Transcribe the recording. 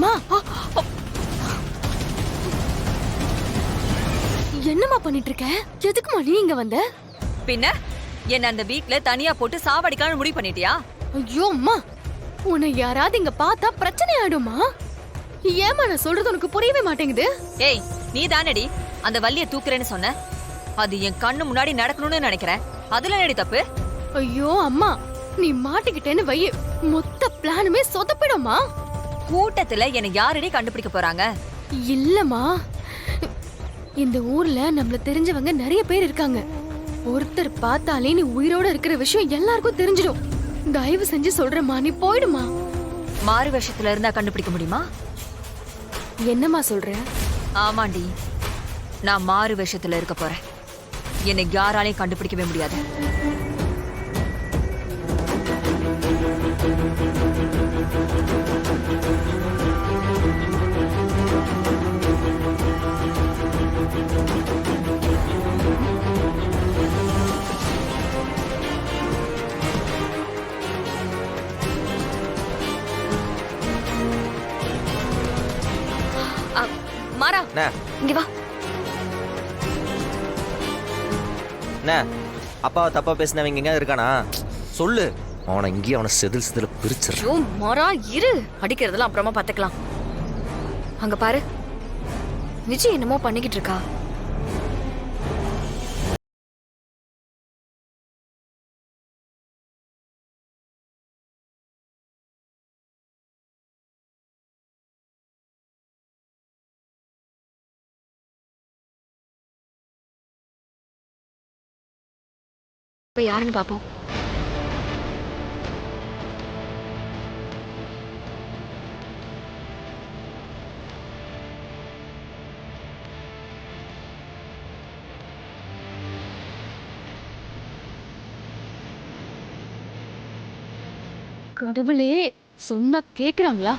மா என்னம்மா பண்ணிட்டு இருக்க? எதுக்குமா நீ இங்க வந்த? பின்ன என்ன அந்த வீட்ல தனியா போட்டு சாவடிக்கலாம்னு முடிவு பண்ணிட்டியா? ஐயோ அம்மா, உன்னை யாராவது இங்க பார்த்தா பிரச்சனை ஆயிடுமா? ஏமா நான் சொல்றது உனக்கு புரியவே மாட்டேங்குது. ஏய், நீ தானடி அந்த வள்ளிய தூக்குறேன்னு சொன்ன. அது என் கண்ணு முன்னாடி நடக்கணும்னு நினைக்கிறேன். அதுல என்னடி தப்பு? ஐயோ அம்மா, நீ மாட்டிக்கிட்டேன்னு வைய மொத்த பிளானுமே சொதப்பிடுமா? கூட்டத்துல என்ன யாரடி கண்டுபிடிக்க போறாங்க? இல்லம்மா, இந்த ஊர்ல நம்மள தெரிஞ்சவங்க நிறைய பேர் இருக்காங்க. ஒருத்தர் பார்த்தாலே நீ உயிரோட இருக்கிற விஷயம் எல்லாருக்கும் தெரிஞ்சிடும். தயவு செஞ்சு சொல்றமா, நீ போயிடுமா. மாறு வேஷத்துல இருந்தா கண்டுபிடிக்க முடியுமா? என்னம்மா சொல்ற? ஆமாண்டி, நான் மாறு வேஷத்துல இருக்க போறேன். என்னை யாராலையும் கண்டுபிடிக்கவே முடியாது. மாறா, இங்க வா. என்ன அப்பாவை தப்பா பேசினவங்க எங்க இருக்கானா? சொல்லு, அவனை இங்கேயே அவனை செதில் பிரிச்சிரு. மாறா இரு, அடிக்கிறதெல்லாம் அப்புறமா பாத்துக்கலாம். அங்க பாரு, விஜய் என்னமோ பண்ணிக்கிட்டு இருக்கா. இப்ப யாருன்னு பாப்போம். கடவுளே, சொன்னா கேக்குறாங்களா?